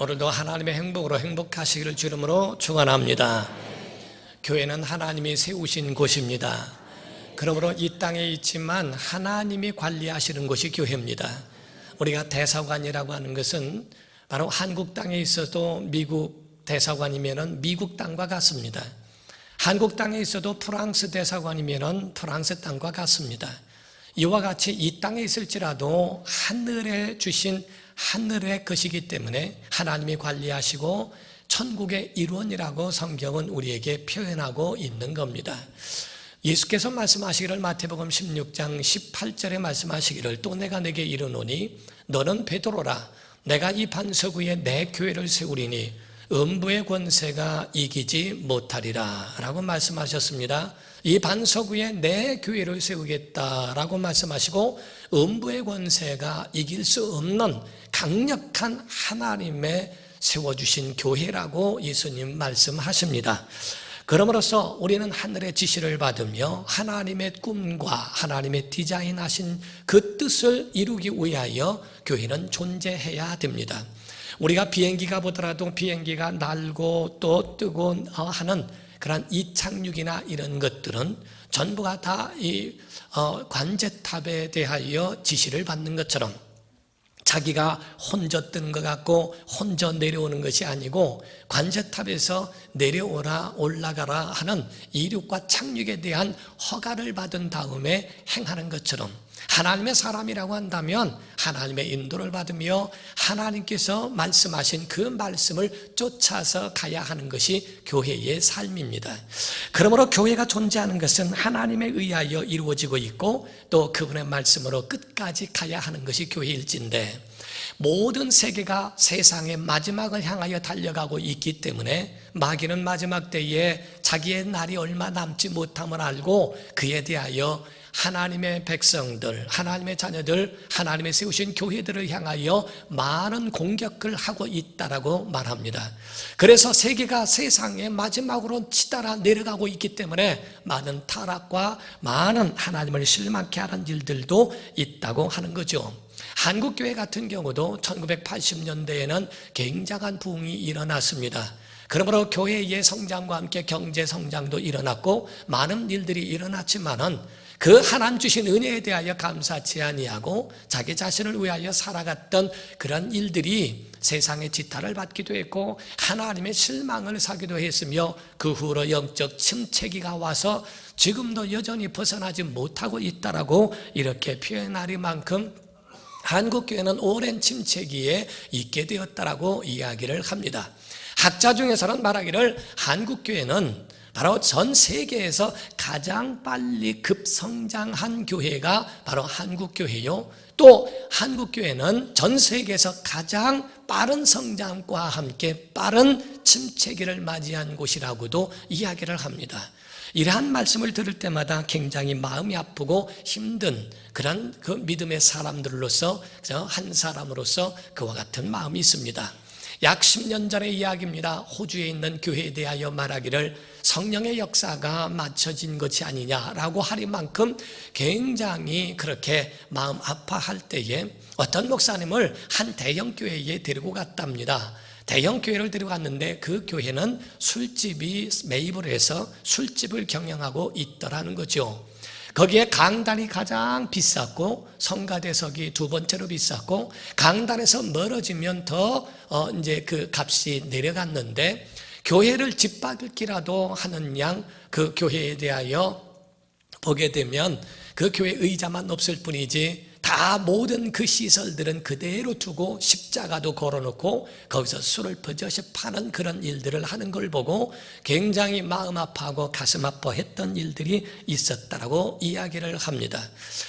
오늘도 하나님의 행복으로 행복하시기를 주름으로 축원합니다. 교회는 하나님이 세우신 곳입니다. 그러므로 이 땅에 있지만 하나님이 관리하시는 곳이 교회입니다. 우리가 대사관이라고 하는 것은 바로 한국 땅에 있어도 미국 대사관이면 미국 땅과 같습니다. 한국 땅에 있어도 프랑스 대사관이면 프랑스 땅과 같습니다. 이와 같이 이 땅에 있을지라도 하늘에 주신 하늘의 것이기 때문에 하나님이 관리하시고 천국의 일원이라고 성경은 우리에게 표현하고 있는 겁니다. 예수께서 말씀하시기를 마태복음 16장 18절에 말씀하시기를 또 내가 내게 이르노니 너는 베드로라 내가 이 반석 위에 내 교회를 세우리니 음부의 권세가 이기지 못하리라 라고 말씀하셨습니다. 이 반석 위에 내 교회를 세우겠다라고 말씀하시고 음부의 권세가 이길 수 없는 강력한 하나님의 세워주신 교회라고 예수님 말씀하십니다. 그러므로서 우리는 하늘의 지시를 받으며 하나님의 꿈과 하나님의 디자인하신 그 뜻을 이루기 위하여 교회는 존재해야 됩니다. 우리가 비행기가 보더라도 비행기가 날고 또 뜨고 하는 그런 이착륙이나 이런 것들은 전부가 다 이 관제탑에 대하여 지시를 받는 것처럼 자기가 혼자 뜨는 것 같고 혼자 내려오는 것이 아니고 관제탑에서 내려오라 올라가라 하는 이륙과 착륙에 대한 허가를 받은 다음에 행하는 것처럼 하나님의 사람이라고 한다면 하나님의 인도를 받으며 하나님께서 말씀하신 그 말씀을 쫓아서 가야 하는 것이 교회의 삶입니다. 그러므로 교회가 존재하는 것은 하나님에 의하여 이루어지고 있고 또 그분의 말씀으로 끝까지 가야 하는 것이 교회일진데 모든 세계가 세상의 마지막을 향하여 달려가고 있기 때문에 마귀는 마지막 때에 자기의 날이 얼마 남지 못함을 알고 그에 대하여 하나님의 백성들, 하나님의 자녀들, 하나님의 세우신 교회들을 향하여 많은 공격을 하고 있다라고 말합니다. 그래서 세계가 세상의 마지막으로 치달아 내려가고 있기 때문에 많은 타락과 많은 하나님을 실망케 하는 일들도 있다고 하는 거죠. 한국교회 같은 경우도 1980년대에는 굉장한 부흥이 일어났습니다. 그러므로 교회의 성장과 함께 경제 성장도 일어났고 많은 일들이 일어났지만은 그 하나님 주신 은혜에 대하여 감사치 아니하고 자기 자신을 위하여 살아갔던 그런 일들이 세상의 지탄을 받기도 했고 하나님의 실망을 사기도 했으며 그 후로 영적 침체기가 와서 지금도 여전히 벗어나지 못하고 있다라고 이렇게 표현하리만큼 한국교회는 오랜 침체기에 있게 되었다라고 이야기를 합니다. 학자 중에서는 말하기를 한국교회는 바로 전 세계에서 가장 빨리 급성장한 교회가 바로 한국교회요. 또 한국교회는 전 세계에서 가장 빠른 성장과 함께 빠른 침체기를 맞이한 곳이라고도 이야기를 합니다. 이러한 말씀을 들을 때마다 굉장히 마음이 아프고 힘든 그런 그 믿음의 사람들로서 한 사람으로서 그와 같은 마음이 있습니다. 약 10년 전의 이야기입니다. 호주에 있는 교회에 대하여 말하기를 성령의 역사가 맞춰진 것이 아니냐라고 하리만큼 굉장히 그렇게 마음 아파할 때에 어떤 목사님을 한 대형 교회에 데리고 갔답니다. 대형 교회를 데려갔는데 그 교회는 술집이 매입을 해서 술집을 경영하고 있더라는 거죠. 거기에 강단이 가장 비쌌고 성가대석이 두 번째로 비쌌고 강단에서 멀어지면 더 이제 그 값이 내려갔는데 교회를 짓밟기라도 하는 양 그 교회에 대하여 보게 되면 그 교회 의자만 없을 뿐이지 다 모든 그 시설들은 그대로 두고 십자가도 걸어놓고 거기서 술을 버젓이 파는 그런 일들을 하는 걸 보고 굉장히 마음 아파하고 가슴 아파했던 일들이 있었다라고 이야기를 합니다.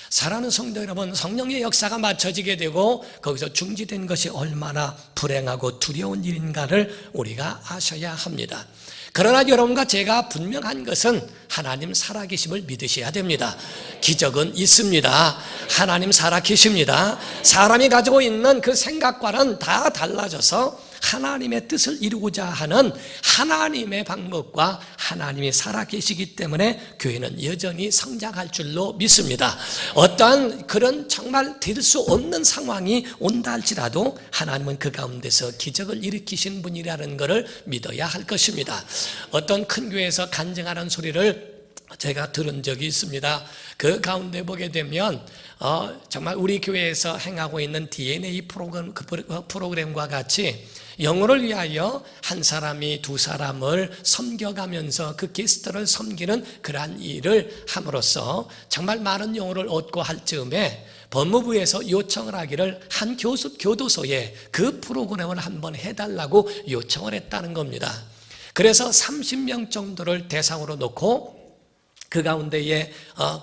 사랑하는 성도 여러분, 성령의 역사가 맞춰지게 되고 거기서 중지된 것이 얼마나 불행하고 두려운 일인가를 우리가 아셔야 합니다. 그러나 여러분과 제가 분명한 것은 하나님 살아계심을 믿으셔야 됩니다. 기적은 있습니다. 하나님 살아계십니다. 사람이 가지고 있는 그 생각과는 다 달라져서 하나님의 뜻을 이루고자 하는 하나님의 방법과 하나님이 살아계시기 때문에 교회는 여전히 성장할 줄로 믿습니다. 어떠한 그런 정말 될 수 없는 상황이 온다 할지라도 하나님은 그 가운데서 기적을 일으키신 분이라는 것을 믿어야 할 것입니다. 어떤 큰 교회에서 간증하는 소리를 제가 들은 적이 있습니다. 그 가운데 보게 되면 정말 우리 교회에서 행하고 있는 DNA 프로그램과 같이 영혼을 위하여 한 사람이 두 사람을 섬겨가면서 그 게스트를 섬기는 그러한 일을 함으로써 정말 많은 영혼을 얻고 할 즈음에 법무부에서 요청을 하기를 한 교도소에 그 프로그램을 한번 해달라고 요청을 했다는 겁니다. 그래서 30명 정도를 대상으로 놓고 그 가운데에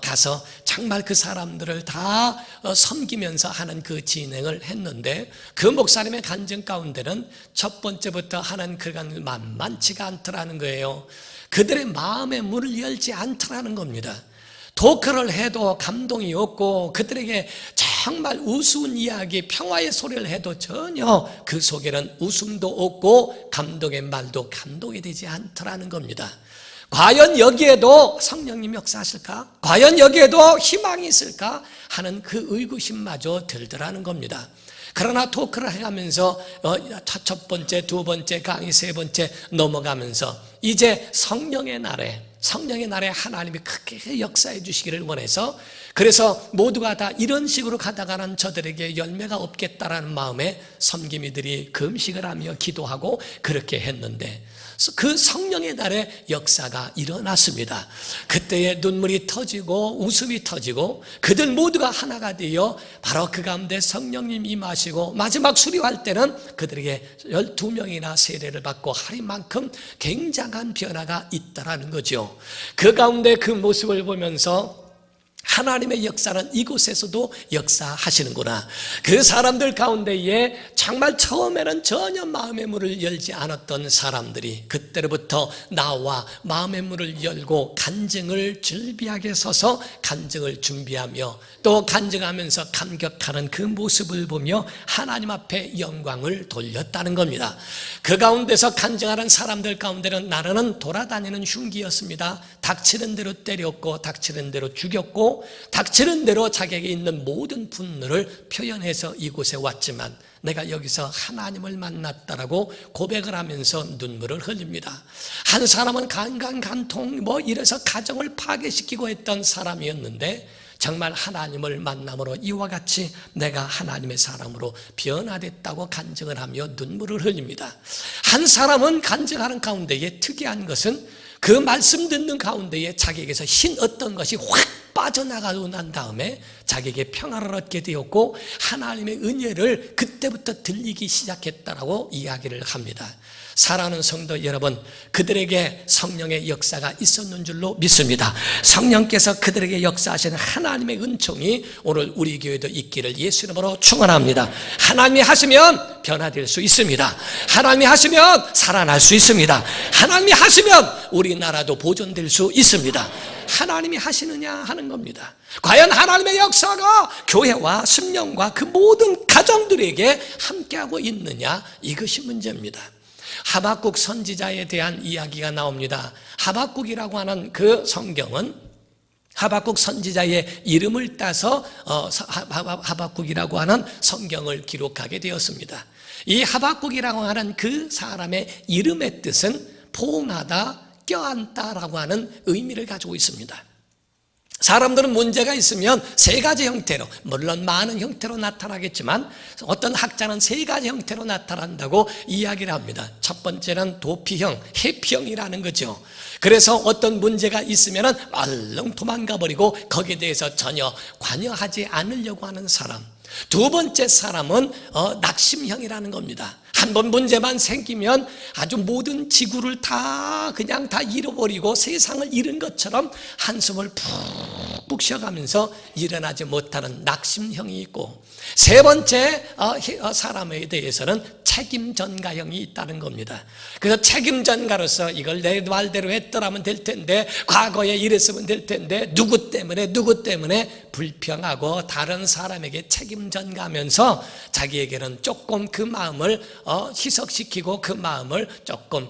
가서 정말 그 사람들을 다 섬기면서 하는 그 진행을 했는데, 그 목사님의 간증 가운데는 첫 번째부터 하는 그간 만만치가 않더라는 거예요. 그들의 마음의 문을 열지 않더라는 겁니다. 토크를 해도 감동이 없고, 그들에게 정말 우스운 이야기, 평화의 소리를 해도 전혀 그 속에는 웃음도 없고 감동의 말도 감동이 되지 않더라는 겁니다. 과연 여기에도 성령님 역사하실까? 과연 여기에도 희망이 있을까? 하는 그 의구심마저 들더라는 겁니다. 그러나 토크를 해가면서 첫 번째, 두 번째 강의, 세 번째 넘어가면서 이제 성령의 날에 하나님이 크게 역사해 주시기를 원해서, 그래서 모두가 다 이런 식으로 가다가는 저들에게 열매가 없겠다라는 마음에 섬김이들이 금식을 하며 기도하고 그렇게 했는데, 그 성령의 날에 역사가 일어났습니다. 그때에 눈물이 터지고 웃음이 터지고 그들 모두가 하나가 되어 바로 그 가운데 성령님 임하시고 마지막 수료할 때는 그들에게 12명이나 세례를 받고 하리만큼 굉장한 변화가 있다라는 거죠. 그 가운데 그 모습을 보면서 하나님의 역사는 이곳에서도 역사하시는구나. 그 사람들 가운데에 정말 처음에는 전혀 마음의 문을 열지 않았던 사람들이 그때로부터 나와 마음의 문을 열고 간증을 즐비하게 서서 간증을 준비하며 또 간증하면서 감격하는 그 모습을 보며 하나님 앞에 영광을 돌렸다는 겁니다. 그 가운데서 간증하는 사람들 가운데는 나라는 돌아다니는 흉기였습니다. 닥치는 대로 때렸고 닥치는 대로 죽였고 닥치는 대로 자기에게 있는 모든 분노를 표현해서 이곳에 왔지만 내가 여기서 하나님을 만났다라고 고백을 하면서 눈물을 흘립니다. 한 사람은 간통 이래서 가정을 파괴시키고 했던 사람이었는데 정말 하나님을 만남으로 이와 같이 내가 하나님의 사람으로 변화됐다고 간증을 하며 눈물을 흘립니다. 한 사람은 간증하는 가운데에 특이한 것은 그 말씀 듣는 가운데에 자기에게서 흰 어떤 것이 확 빠져나가고 난 다음에 자기에게 평화를 얻게 되었고 하나님의 은혜를 그때부터 들리기 시작했다라고 이야기를 합니다. 사랑하는 성도 여러분, 그들에게 성령의 역사가 있었는 줄로 믿습니다. 성령께서 그들에게 역사하시는 하나님의 은총이 오늘 우리 교회도 있기를 예수 이름으로 축원합니다. 하나님이 하시면 변화될 수 있습니다. 하나님이 하시면 살아날 수 있습니다. 하나님이 하시면 우리나라도 보존될 수 있습니다. 하나님이 하시느냐 하는 겁니다. 과연 하나님의 역사가 교회와 심령과 그 모든 가정들에게 함께하고 있느냐, 이것이 문제입니다. 하박국 선지자에 대한 이야기가 나옵니다. 하박국이라고 하는 그 성경은 하박국 선지자의 이름을 따서 하박국이라고 하는 성경을 기록하게 되었습니다. 이 하박국이라고 하는 그 사람의 이름의 뜻은 포옹하다, 껴안다라고 하는 의미를 가지고 있습니다. 사람들은 문제가 있으면 세 가지 형태로, 물론 많은 형태로 나타나겠지만 어떤 학자는 세 가지 형태로 나타난다고 이야기를 합니다. 첫 번째는 도피형, 회피형이라는 거죠. 그래서 어떤 문제가 있으면 얼른 도망가 버리고 거기에 대해서 전혀 관여하지 않으려고 하는 사람. 두 번째 사람은 낙심형이라는 겁니다. 한번 문제만 생기면 아주 모든 지구를 그냥 다 잃어버리고 세상을 잃은 것처럼 한숨을 푹푹 쉬어가면서 일어나지 못하는 낙심형이 있고, 세 번째 사람에 대해서는 책임 전가형이 있다는 겁니다. 그래서 책임 전가로서 이걸 내 말대로 했더라면 될 텐데, 과거에 이랬으면 될 텐데, 누구 때문에 불평하고 다른 사람에게 책임 전가하면서 자기에게는 조금 그 마음을 희석시키고 그 마음을 조금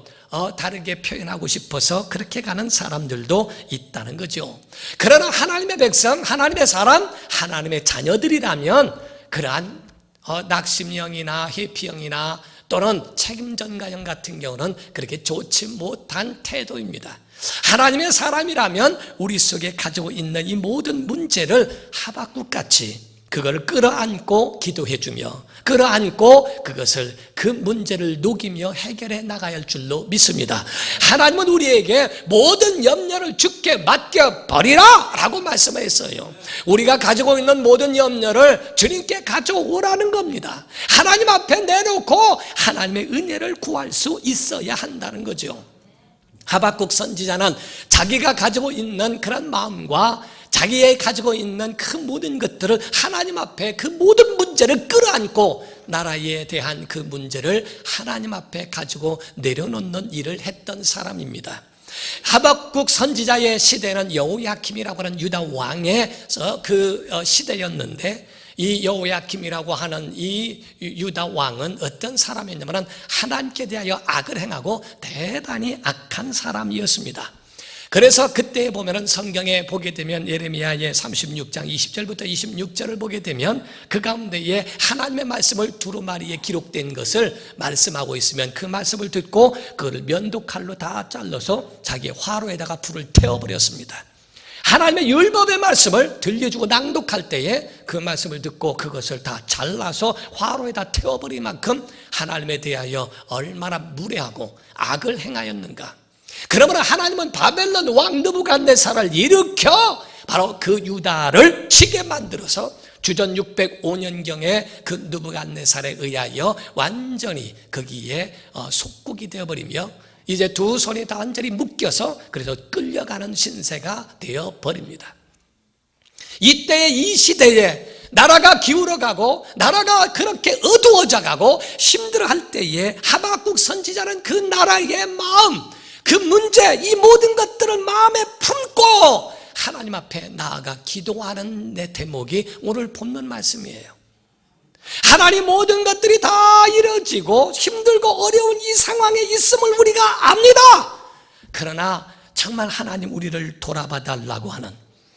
다르게 표현하고 싶어서 그렇게 가는 사람들도 있다는 거죠. 그러나 하나님의 백성, 하나님의 사람, 하나님의 자녀들이라면 그러한 낙심형이나 회피형이나 또는 책임전가형 같은 경우는 그렇게 좋지 못한 태도입니다. 하나님의 사람이라면 우리 속에 가지고 있는 이 모든 문제를 하박국같이 그걸 끌어안고 기도해주며 끌어안고 그것을 그 문제를 녹이며 해결해 나가야 할 줄로 믿습니다. 하나님은 우리에게 모든 염려를 주께 맡겨버리라 라고 말씀했어요. 우리가 가지고 있는 모든 염려를 주님께 가져오라는 겁니다. 하나님 앞에 내놓고 하나님의 은혜를 구할 수 있어야 한다는 거죠. 하박국 선지자는 자기가 가지고 있는 그런 마음과 자기의 가지고 있는 그 모든 것들을 하나님 앞에 그 모든 문제를 끌어안고 나라에 대한 그 문제를 하나님 앞에 가지고 내려놓는 일을 했던 사람입니다. 하박국 선지자의 시대는 여호야킴이라고 하는 유다 왕의 그 시대였는데, 이 여호야킴이라고 하는 이 유다 왕은 어떤 사람이었냐면 하나님께 대하여 악을 행하고 대단히 악한 사람이었습니다. 그래서 그때 보면은 성경에 보게 되면 예레미야의 36장 20절부터 26절을 보게 되면 그 가운데에 하나님의 말씀을 두루마리에 기록된 것을 말씀하고 있으면 그 말씀을 듣고 그걸 면도칼로 다 잘라서 자기 화로에다가 불을 태워버렸습니다. 하나님의 율법의 말씀을 들려주고 낭독할 때에 그 말씀을 듣고 그것을 다 잘라서 화로에다 태워버릴 만큼 하나님에 대하여 얼마나 무례하고 악을 행하였는가. 그러므로 하나님은 바벨론 왕 느부갓네살을 일으켜 바로 그 유다를 치게 만들어서 주전 605년경에 그 느부갓네살에 의하여 완전히 거기에 속국이 되어버리며 이제 두 손이 다 완전히 묶여서 그래서 끌려가는 신세가 되어버립니다. 이때의 이 시대에 나라가 기울어가고 나라가 그렇게 어두워져가고 힘들어할 때에 하박국 선지자는 그 나라의 마음, 그 문제, 이 모든 것들을 마음에 품고 하나님 앞에 나아가 기도하는 내 대목이 오늘 본문 말씀이에요. 하나님, 모든 것들이 다 이루어지고 힘들고 어려운 이 상황에 있음을 우리가 압니다. 그러나 정말 하나님 우리를 돌아봐 달라고 하는,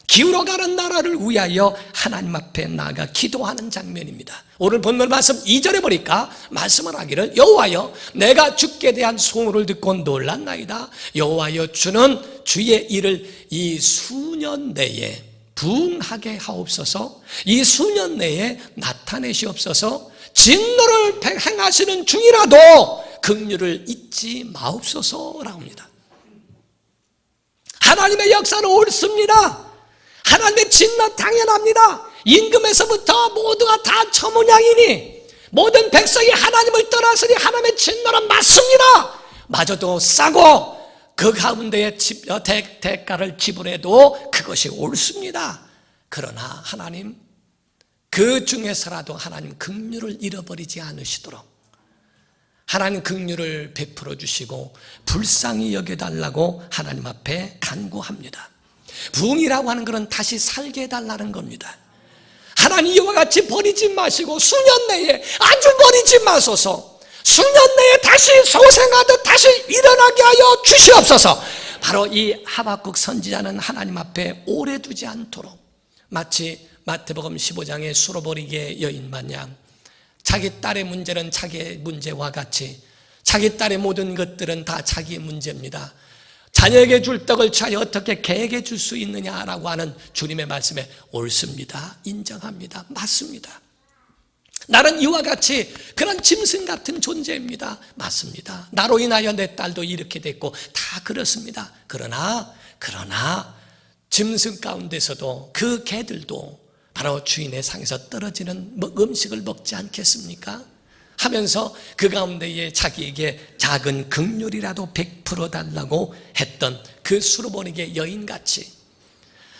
기울어가는 나라를 위하여 하나님 앞에 나아가 기도하는 장면입니다. 오늘 본문 말씀 2절에 보니까 말씀을 하기를, 여호와여 내가 주께 대한 소문을 듣고 놀랐나이다. 여호와여 주는 주의 일을 이 수년 내에 부응하게 하옵소서. 이 수년 내에 나타내시옵소서. 진노를 행하시는 중이라도 긍휼을 잊지 마옵소서라고 합니다. 하나님의 역사는 옳습니다. 하나님의 진노 당연합니다. 임금에서부터 모두가 다 처문양이니 모든 백성이 하나님을 떠났으니 하나님의 진노는 맞습니다. 마저도 싸고 그 가운데에 대가를 지불해도 그것이 옳습니다. 그러나 하나님, 그 중에서라도 하나님 긍휼을 잃어버리지 않으시도록 하나님 긍휼을 베풀어 주시고 불쌍히 여겨달라고 하나님 앞에 간구합니다. 부흥이라고 하는 것은 다시 살게 해달라는 겁니다. 하나님, 이와 같이 버리지 마시고 수년 내에 아주 버리지 마소서. 수년 내에 다시 소생하듯 다시 일어나게 하여 주시옵소서. 바로 이 하박국 선지자는 하나님 앞에 오래 두지 않도록, 마치 마태복음 15장의 수로버리게 여인 마냥 자기 딸의 문제는 자기의 문제와 같이, 자기 딸의 모든 것들은 다 자기의 문제입니다. 자녀에게 줄 떡을 취하여 어떻게 개에게 줄 수 있느냐라고 하는 주님의 말씀에 옳습니다. 인정합니다. 맞습니다. 나는 이와 같이 그런 짐승 같은 존재입니다. 맞습니다. 나로 인하여 내 딸도 이렇게 됐고 다 그렇습니다. 그러나 짐승 가운데서도 그 개들도 바로 주인의 상에서 떨어지는 음식을 먹지 않겠습니까? 하면서 그 가운데에 자기에게 작은 긍휼이라도 베풀어 달라고 했던 그 수르보니게 여인같이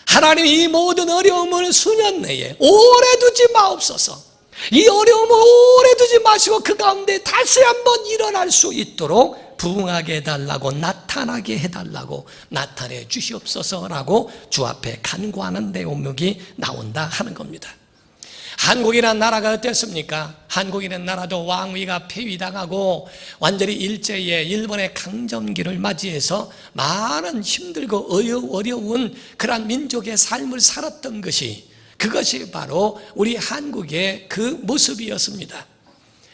하나님, 이 모든 어려움을 수년 내에 오래 두지 마옵소서. 이 어려움을 오래 두지 마시고 그 가운데 다시 한번 일어날 수 있도록 부응하게 해달라고, 나타나게 해달라고, 나타내 주시옵소서라고 주 앞에 간구하는 내용이 나온다 하는 겁니다. 한국이라는 나라가 어땠습니까? 한국이라는 나라도 왕위가 폐위당하고 완전히 일제에 일본의 강점기를 맞이해서 많은 힘들고 어려운 그러한 민족의 삶을 살았던 것이, 그것이 바로 우리 한국의 그 모습이었습니다.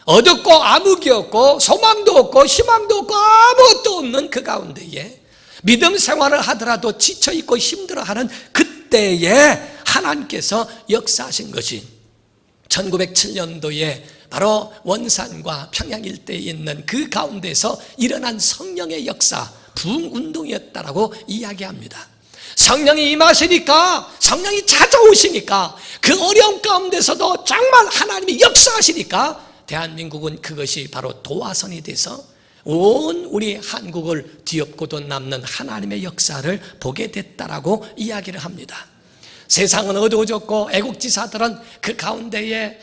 어둡고 암흑이 없고 소망도 없고 희망도 없고 아무것도 없는 그 가운데에 믿음 생활을 하더라도 지쳐있고 힘들어하는 그때에 하나님께서 역사하신 것이 1907년도에 바로 원산과 평양 일대에 있는 그 가운데서 일어난 성령의 역사, 부흥운동이었다라고 이야기합니다. 성령이 임하시니까, 성령이 찾아오시니까, 그 어려움 가운데서도 정말 하나님이 역사하시니까 대한민국은 그것이 바로 도화선이 돼서 온 우리 한국을 뒤엎고도 남는 하나님의 역사를 보게 됐다라고 이야기를 합니다. 세상은 어두워졌고 애국지사들은 그 가운데에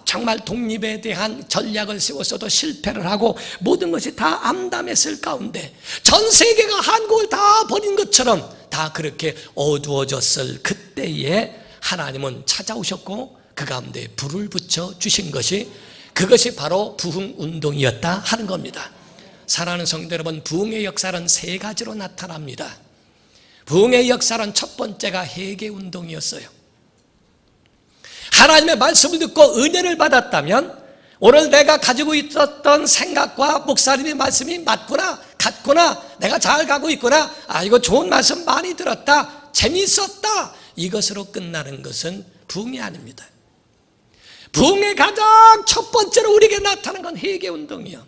정말 독립에 대한 전략을 세웠어도 실패를 하고 모든 것이 다 암담했을 가운데 전 세계가 한국을 다 버린 것처럼 다 그렇게 어두워졌을 그때에 하나님은 찾아오셨고 그 가운데 불을 붙여 주신 것이, 그것이 바로 부흥운동이었다 하는 겁니다. 사랑하는 성도 여러분, 부흥의 역사는 세 가지로 나타납니다. 부흥의 역사는 첫 번째가 회개운동이었어요. 하나님의 말씀을 듣고 은혜를 받았다면 오늘 내가 가지고 있었던 생각과 목사님의 말씀이 맞구나, 같구나, 내가 잘 가고 있구나, 이거 좋은 말씀 많이 들었다, 재미있었다, 이것으로 끝나는 것은 부흥이 아닙니다. 부흥의 가장 첫 번째로 우리에게 나타나는 건 회개운동이요.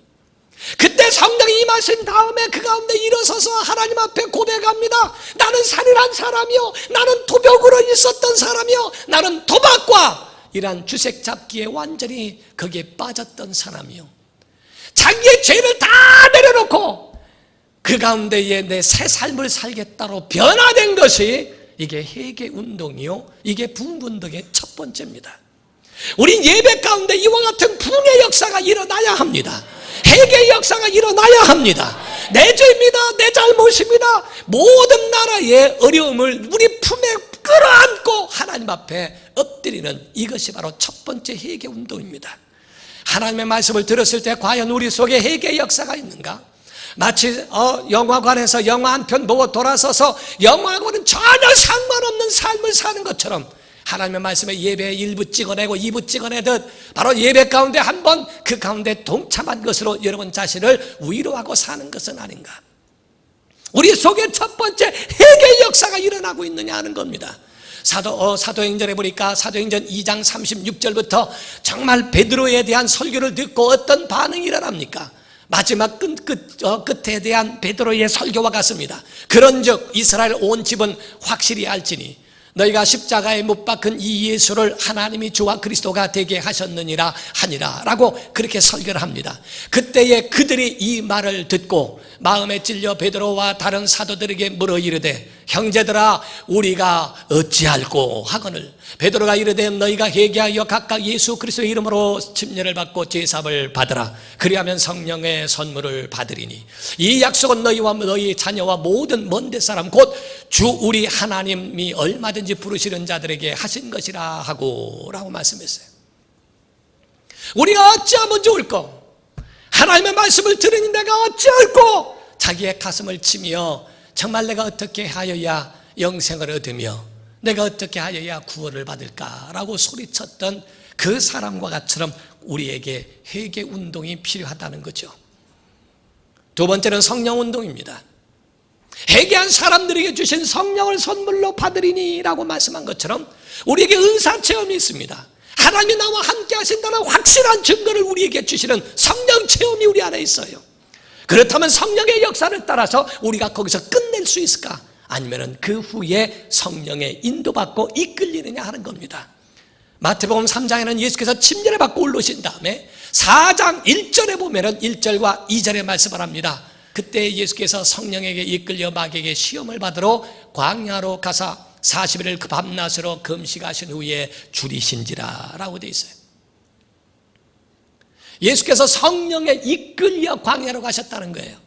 그때 성령이 임하신 다음에 그 가운데 일어서서 하나님 앞에 고백합니다. 나는 살인한 사람이요, 나는 도벽으로 있었던 사람이요, 나는 도박과 이러한 주색 잡기에 완전히 거기에 빠졌던 사람이요, 자기의 죄를 다 내려놓고 그 가운데에 내 새 삶을 살겠다로 변화된 것이, 이게 회개운동이요, 이게 부흥운동의 첫 번째입니다. 우린 예배 가운데 이와 같은 부흥의 역사가 일어나야 합니다. 회개의 역사가 일어나야 합니다. 내 죄입니다, 내 잘못입니다, 모든 나라의 어려움을 우리 품에 끌어안고 하나님 앞에 엎드리는, 이것이 바로 첫 번째 회개운동입니다. 하나님의 말씀을 들었을 때 과연 우리 속에 회개의 역사가 있는가? 마치 영화관에서 영화 한 편 보고 돌아서서 영화하고는 전혀 상관없는 삶을 사는 것처럼 하나님의 말씀에 예배에 1부 찍어내고 2부 찍어내듯 바로 예배 가운데 한번 그 가운데 동참한 것으로 여러분 자신을 위로하고 사는 것은 아닌가? 우리 속에 첫 번째 회개의 역사가 일어나고 있느냐 하는 겁니다. 사도행전에 보니까 사도행전 2장 36절부터 정말 베드로에 대한 설교를 듣고 어떤 반응이 일어납니까? 마지막 끝에 대한 베드로의 설교와 같습니다. 그런즉 이스라엘 온 집은 확실히 알지니 너희가 십자가에 못 박은 이 예수를 하나님이 주와 그리스도가 되게 하셨느니라 하니라 라고 그렇게 설교를 합니다. 그때에 그들이 이 말을 듣고 마음에 찔려 베드로와 다른 사도들에게 물어 이르되 형제들아 우리가 어찌할꼬 하거늘 베드로가 이르되 너희가 회개하여 각각 예수 그리스도의 이름으로 침례를 받고 제사를 받으라. 그리하면 성령의 선물을 받으리니 이 약속은 너희와 너희 자녀와 모든 먼데 사람 곧 주 우리 하나님이 얼마든지 부르시는 자들에게 하신 것이라 하고 라고 말씀했어요. 우리가 어찌하면 좋을꼬? 하나님의 말씀을 들으니 내가 어찌할꼬? 자기의 가슴을 치며 정말 내가 어떻게 하여야 영생을 얻으며 내가 어떻게 하여야 구원을 받을까라고 소리쳤던 그 사람과 같처럼 우리에게 회개운동이 필요하다는 거죠. 두 번째는 성령운동입니다. 회개한 사람들에게 주신 성령을 선물로 받으리니 라고 말씀한 것처럼 우리에게 은사체험이 있습니다. 하나님이 나와 함께 하신다는 확실한 증거를 우리에게 주시는 성령 체험이 우리 안에 있어요. 그렇다면 성령의 역사를 따라서 우리가 거기서 끝낼 수 있을까? 아니면 그 후에 성령의 인도받고 이끌리느냐 하는 겁니다. 마태복음 3장에는 예수께서 침례를 받고 올라오신 다음에 4장 1절에 보면 1절과 2절에 말씀을 합니다. 그때 예수께서 성령에게 이끌려 마귀에게 시험을 받으러 광야로 가사 40일을 그 밤낮으로 금식하신 후에 줄이신지라 라고 되어 있어요. 예수께서 성령에 이끌려 광야로 가셨다는 거예요.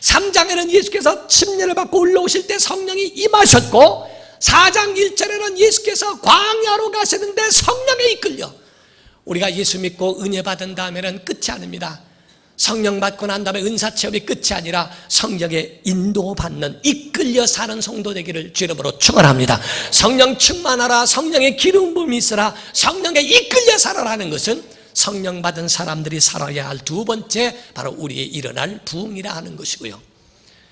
3장에는 예수께서 침례를 받고 올라오실 때 성령이 임하셨고, 4장 1절에는 예수께서 광야로 가시는데 성령에 이끌려. 우리가 예수 믿고 은혜 받은 다음에는 끝이 아닙니다. 성령 받고 난 다음에 은사체험이 끝이 아니라 성령의 인도받는, 이끌려 사는 성도 되기를 주 이름으로 축원합니다. 성령 충만하라, 성령의 기름 부음이 있으라, 성령에 이끌려 살아라는 것은 성령 받은 사람들이 살아야 할 두 번째, 바로 우리의 일어날 부흥이라 하는 것이고요.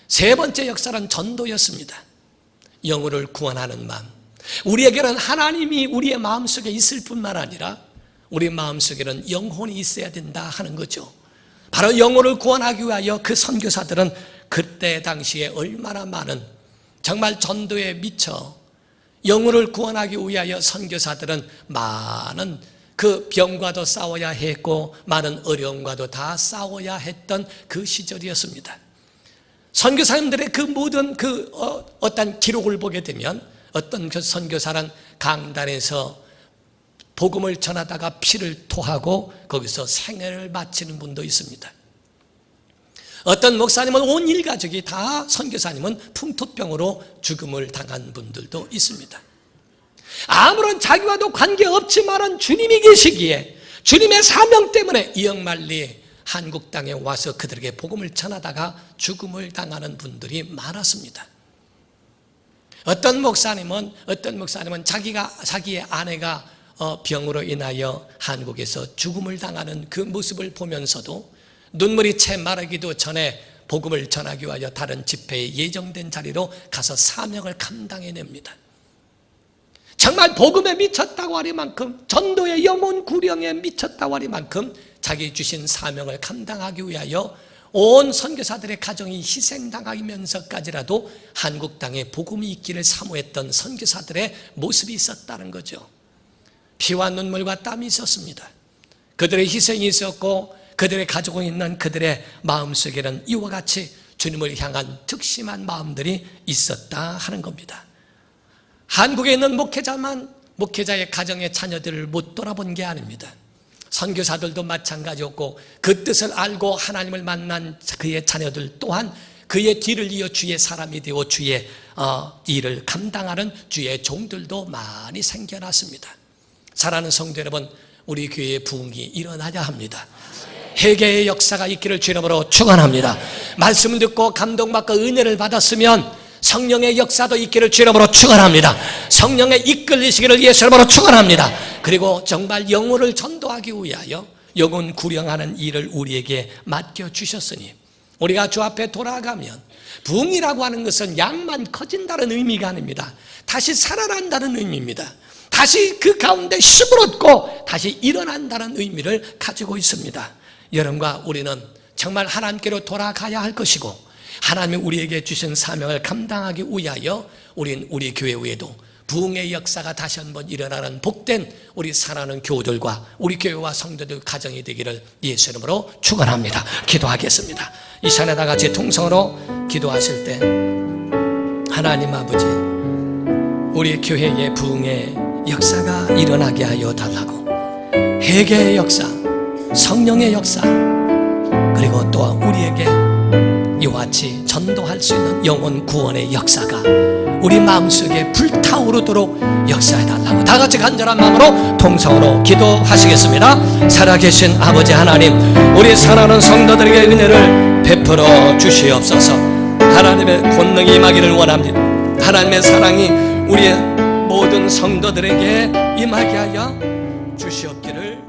세 번째 역사는 전도였습니다. 영혼을 구원하는 마음. 우리에게는 하나님이 우리의 마음속에 있을 뿐만 아니라 우리 마음속에는 영혼이 있어야 된다 하는 거죠. 바로 영혼을 구원하기 위하여 그 선교사들은 그때 당시에 얼마나 많은, 정말 전도에 미쳐 영혼을 구원하기 위하여 선교사들은 많은 그 병과도 싸워야 했고 많은 어려움과도 다 싸워야 했던 그 시절이었습니다. 선교사님들의 그 모든 어떤 기록을 보게 되면 어떤 그 선교사는 강단에서 복음을 전하다가 피를 토하고 거기서 생애를 마치는 분도 있습니다. 어떤 목사님은 온 일가족이 다, 선교사님은 풍토병으로 죽음을 당한 분들도 있습니다. 아무런 자기와도 관계없지만은 주님이 계시기에 주님의 사명 때문에 이역만리 한국 땅에 와서 그들에게 복음을 전하다가 죽음을 당하는 분들이 많았습니다. 어떤 목사님은 자기의 아내가 병으로 인하여 한국에서 죽음을 당하는 그 모습을 보면서도 눈물이 채 마르기도 전에 복음을 전하기 위하여 다른 집회에 예정된 자리로 가서 사명을 감당해냅니다. 정말 복음에 미쳤다고 하리만큼, 전도의 영혼 구령에 미쳤다고 하리만큼 자기 주신 사명을 감당하기 위하여 온 선교사들의 가정이 희생당하면서까지라도 한국 땅에 복음이 있기를 사모했던 선교사들의 모습이 있었다는 거죠. 피와 눈물과 땀이 있었습니다. 그들의 희생이 있었고 그들의 가지고 있는 그들의 마음속에는 이와 같이 주님을 향한 특심한 마음들이 있었다 하는 겁니다. 한국에 있는 목회자의 가정의 자녀들을 못 돌아본 게 아닙니다. 선교사들도 마찬가지였고 그 뜻을 알고 하나님을 만난 그의 자녀들 또한 그의 뒤를 이어 주의 사람이 되어 주의 일을 감당하는 주의 종들도 많이 생겨났습니다. 사랑하는 성도 여러분, 우리 교회의 부흥이 일어나야 합니다. 회개의 역사가 있기를 주 이름으로 축원합니다. 말씀을 듣고 감동받고 은혜를 받았으면 성령의 역사도 있기를 주 이름으로 축원합니다. 성령의 이끌리시기를 예수 이름으로 축원합니다. 그리고 정말 영혼을 전도하기 위하여 영혼 구령하는 일을 우리에게 맡겨주셨으니 우리가 주 앞에 돌아가면, 부흥이라고 하는 것은 양만 커진다는 의미가 아닙니다. 다시 살아난다는 의미입니다. 다시 그 가운데 힘을 얻고 다시 일어난다는 의미를 가지고 있습니다. 여러분과 우리는 정말 하나님께로 돌아가야 할 것이고, 하나님이 우리에게 주신 사명을 감당하기 위하여 우리 교회 외에도 부흥의 역사가 다시 한번 일어나는 복된 우리 사랑하는 교우들과 우리 교회와 성도들 가정이 되기를 예수 이름으로 축원합니다. 기도하겠습니다. 이 시간에 다 같이 통성으로 기도하실 때, 하나님 아버지, 우리 교회의 부흥의 역사가 일어나게 하여 달라고, 회개의 역사, 성령의 역사, 그리고 또한 우리에게 이와 같이 전도할 수 있는 영혼 구원의 역사가 우리 마음속에 불타오르도록 역사해달라고 다 같이 간절한 마음으로 통성으로 기도하시겠습니다. 살아계신 아버지 하나님, 우리 사랑하는 성도들에게 은혜를 베풀어 주시옵소서. 하나님의 권능이 임하기를 원합니다. 하나님의 사랑이 우리의 모든 성도들에게 임하게 하여 주시옵기를